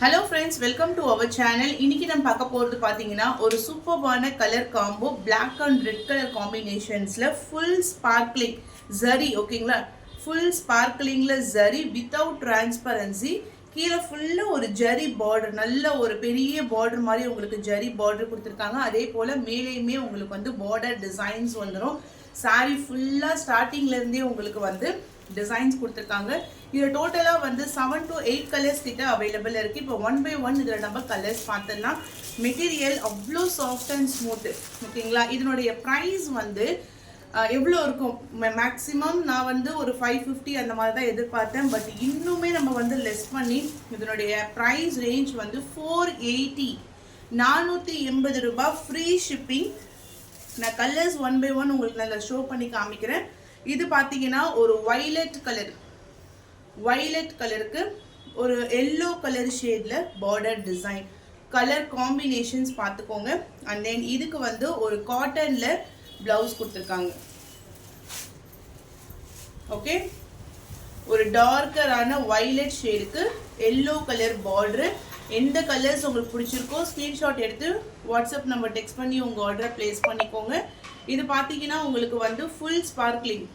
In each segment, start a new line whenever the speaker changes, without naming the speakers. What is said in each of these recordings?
Hello friends, welcome to our channel. இன்னைக்கு நம்ம பார்க்க போறது பாத்தீங்கன்னா ஒரு சூப்பர்பான colour combo black and red color combinationsல full sparkling zari ஓகேங்களா full sparklingல zari without transparency கீழ ஃபுல்லா ஒரு ஜரி border நல்ல ஒரு பெரிய border மாதிரி உங்களுக்கு ஜரி border கொடுத்திருக்காங்க. அதே போல மேலேயுமே உங்களுக்கு வந்து border designs வந்துரும். saree ஃபுல்லா ஸ்டார்டிங்ல இருந்தே உங்களுக்கு வந்து டிசைன்ஸ் கொடுத்திருக்காங்க. இது டோட்டலா வந்து 7 to 8 கலர்ஸ் கிட்ட அவேலபிள் இருக்கு. இப்போ 1 by 1 இதுல நம்ம கலர்ஸ் பார்த்தலாம். மெட்டீரியல் அவ்வளோ சாஃப்ட் அண்ட் ஸ்மூத் ஓகேங்களா. இதனுடைய பிரைஸ் வந்து எவ்வளோ இருக்கும் மேக்ஸிமம் நான் வந்து ஒரு 550 அந்த மாதிரி தான் எதிர்பார்த்தேன். பட் இன்னுமே நம்ம வந்து லெஸ் பண்ணி இதனுடைய ப்ரைஸ் ரேஞ்ச் வந்து 480 480 ரூபாய் ஃப்ரீ ஷிப்பிங். நான் கலர்ஸ் 1 by 1 உங்களுக்கு நான் ஷோ பண்ணி காமிக்கிறேன். இது பார்த்தீங்கன்னா ஒரு வயலட் கலருக்கு ஒரு எல்லோ கலர் ஷேட்ல பார்டர் டிசைன் கலர் காம்பினேஷன்ஸ் பார்த்துக்கோங்க. அண்ட் தென் இதுக்கு வந்து ஒரு காட்டன்ல பிளவுஸ் கொடுத்துருக்காங்க. ஓகே, ஒரு டார்க்கரான வயலட் ஷேடுக்கு எல்லோ கலர் பார்டர். எந்த கலர்ஸ் உங்களுக்கு பிடிச்சிருக்கோ ஸ்கிரீன்ஷாட் எடுத்து வாட்ஸ்அப் நம்பர் டெக்ஸ்ட் பண்ணி உங்க ஆர்டரை பிளேஸ் பண்ணிக்கோங்க. இது பார்த்தீங்கன்னா உங்களுக்கு வந்து full sparkling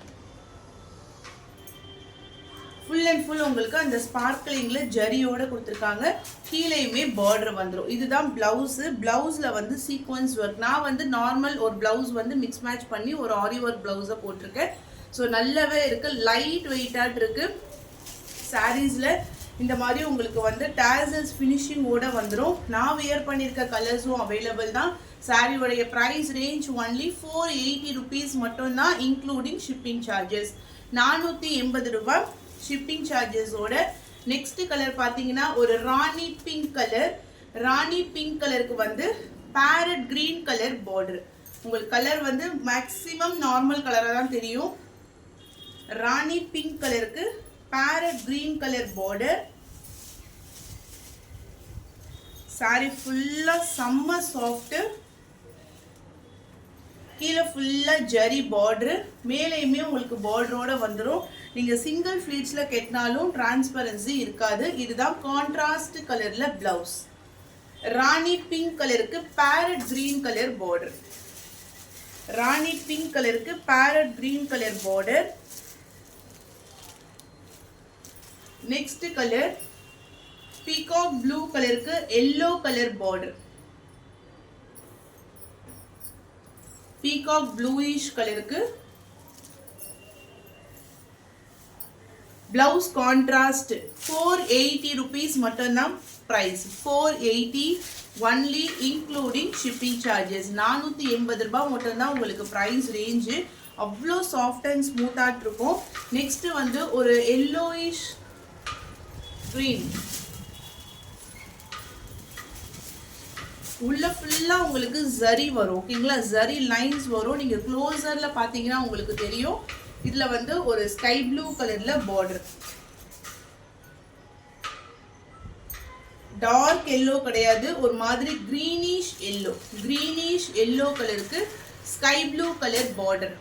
full and full உங்களுக்கு அந்த ஸ்பார்க்லிங்ல ஜரியோட கொடுத்துருக்காங்க. கீழேயுமே பார்டர் வந்துடும். இதுதான் பிளவுஸ். பிளவுஸ்ல வந்து சீக்வன்ஸ் ஒர்க். நான் வந்து நார்மல் ஒரு பிளவுஸ் வந்து மிக்ஸ் மேட்ச் பண்ணி ஒரு ஆரி ஒர்க் பிளவுஸை போட்டிருக்கேன். ஸோ நல்லாவே இருக்கு, லைட் வெயிட்டாக இருக்கு. சாரீஸ்ல இந்த மாதிரி உங்களுக்கு வந்து டாசல்ஸ் ஃபினிஷிங்கோட வந்துடும். நான் வியர் பண்ணியிருக்க கலர்ஸும் அவைலபிள் தான். சாரியோடைய ப்ரைஸ் ரேஞ்ச் ஒன்லி 480 ருபீஸ் மட்டும்தான், இன்க்ளூடிங் ஷிப்பிங் சார்ஜஸ். 480 ரூபாய் ஷிப்பிங் சார்ஜஸோட. நெக்ஸ்ட் கலர் பார்த்தீங்கன்னா ஒரு ராணி பிங்க் கலர். ராணி பிங்க் கலருக்கு வந்து பேரட் கிரீன் கலர் பார்டர். உங்களுக்கு கலர் வந்து மேக்ஸிமம் நார்மல் கலராக தான் தெரியும். ராணி பிங்க் கலருக்கு parrot green colour border. Sorry ஃபுல்லா செம்ம சாஃப்ட். கீழே ஃபுல்லா ஜரி பார்டர். மேலேயுமே உங்களுக்கு பார்டரோட வந்துடும். நீங்க சிங்கிள் ஃபிளீட்ஸ்ல கட்டினாலும் டிரான்ஸ்பரன்சி இருக்காது. இதுதான் கான்ட்ராஸ்ட் கலர்ல பிளவுஸ். ராணி பிங்க் கலருக்கு parrot green colour border. Rani pink கலருக்கு parrot green colour border. Next colour peacock blue கலருக்கு yellow colour border. Peacock bluish கலருக்கு பிளவுஸ் கான்ட்ராஸ்ட். 480 ருபீஸ் மட்டும்தான் price. 480 only including shipping charges. 480 ரூபாய் மட்டும்தான் உங்களுக்கு பிரைஸ் ரேஞ்சு. அவ்வளோ சாஃப்ட் அண்ட் ஸ்மூத்தாக இருக்கும். நெக்ஸ்ட் வந்து ஒரு எல்லோயிஷ் கிரீன். உள்ள ஃபுல்லா உங்களுக்கு ஜரி வரும் ஓகேங்களா. ஜரி லைன்ஸ் வரும். நீங்க க்ளோசர்ல பாத்தீங்கன்னா உங்களுக்கு தெரியும். இதுல வந்து ஒரு ஸ்கை ப்ளூ கலர்ல பார்டர். டார்க் எல்லோ கிடையாது, ஒரு மாதிரி கிரீனிஷ் எல்லோ. கிரீனிஷ் எல்லோ கலருக்கு sky blue colour border.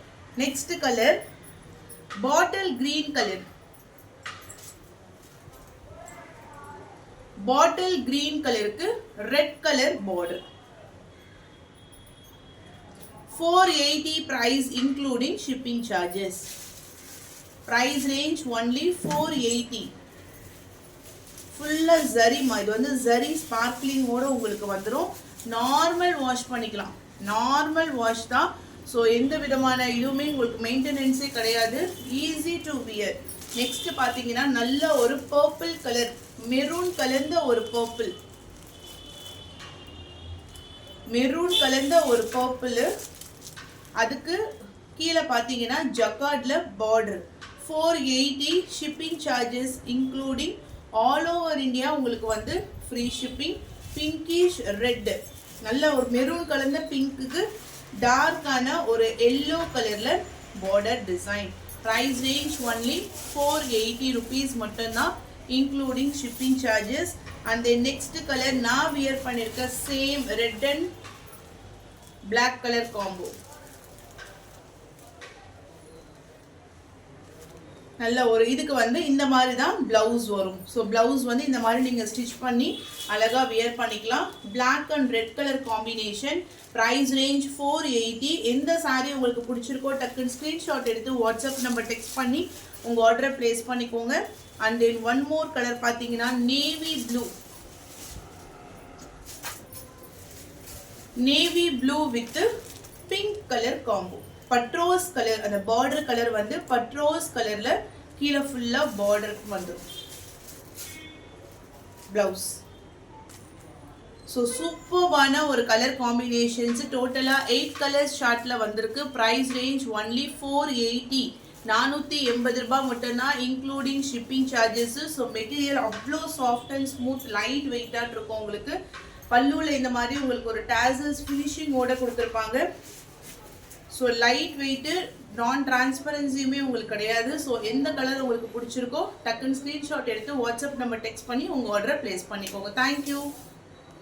Next colour bottle green colour. Bottle green கலருக்கு red colour border. 480 price including shipping charges. Price range only 480. ஃபுல்லா ஜரி. இது வந்து ஜரி ஸ்பார்க்லிங் ஓட உங்களுக்கு வந்துடும். நார்மல் வாஷ் பண்ணிக்கலாம். நார்மல் வாஷ் தான். ஸோ எந்த விதமான இதுவுமே உங்களுக்கு மெயின்டெனன்ஸே கிடையாது. Easy to wear. நெக்ஸ்ட் பார்த்தீங்கன்னா நல்ல ஒரு பர்பிள் கலர், மெரூன் கலந்த ஒரு பர்பிள். மெரூன் கலந்த ஒரு பர்பிள். அதுக்கு கீழே பார்த்தீங்கன்னா ஜக்கார்ட்ல border. 480 shipping charges including all over India உங்களுக்கு வந்து ஃப்ரீ ஷிப்பிங். பிங்கிஷ் ரெட், நல்ல ஒரு மெரூன் கலந்த பிங்க்குக்கு டார்க்கான ஒரு எல்லோ கலர்ல border design. Price range only 480 rupees மட்டும்தான் இன்க்ளூடிங் ஷிப்பிங் சார்ஜஸ். அந்த நெக்ஸ்ட் கலர் நான் வியர் பண்ணியிருக்க same red and black colour combo. நல்ல ஒரு இதுக்கு வந்து இந்த மாதிரி தான் பிளவுஸ் வரும். ஸோ பிளவுஸ் வந்து இந்த மாதிரி நீங்கள் ஸ்டிச் பண்ணி அழகாக வியர் பண்ணிக்கலாம். Black and red colour combination. Price range 480. எந்த சாரீ உங்களுக்கு பிடிச்சிருக்கோ டக்குன்னு ஸ்க்ரீன்ஷாட் எடுத்து வாட்ஸ்அப் நம்பர் டெக்ஸ்ட் பண்ணி உங்கள் ஆர்டரை ப்ளேஸ் பண்ணிக்கோங்க. And then one more colour பார்த்தீங்கன்னா navy blue with pink colour combo. பட்ரோஸ் கலர், அந்த பார்டர் கலர் வந்து பட்ரோஸ் கலர்ல கீழே ஃபுல்லா பார்டர் வந்துடும் பிளவுஸ். ஸோ சூப்பர்வான ஒரு கலர் காம்பினேஷன்ஸ். டோட்டலாக 8 கலர்ஸ் ஷார்ட்ல வந்திருக்கு. Price range only 480. 480 ரூபாய் மட்டும்தான், including shipping charges. So material அவ்வளோ சாஃப்ட் அண்ட் ஸ்மூத் லைட் வெயிட்டாக இருக்கும். உங்களுக்கு பல்லுவில் இந்த மாதிரி உங்களுக்கு ஒரு டாசல்ஸ் ஃபினிஷிங்கோட கொடுத்துருப்பாங்க. ஸோ லைட் வெயிட்டு, நான் டிரான்ஸ்பரன்சியுமே உங்களுக்கு கிடையாது. ஸோ எந்த கலர் உங்களுக்கு பிடிச்சிருக்கோ டக்குன்னு ஸ்க்ரீன்ஷாட் எடுத்து வாட்ஸ்அப் நம்பர் டெக்ஸ்ட் பண்ணி உங்கள் ஆர்டரை ப்ளேஸ் பண்ணிக்கோங்க. தேங்க்யூ.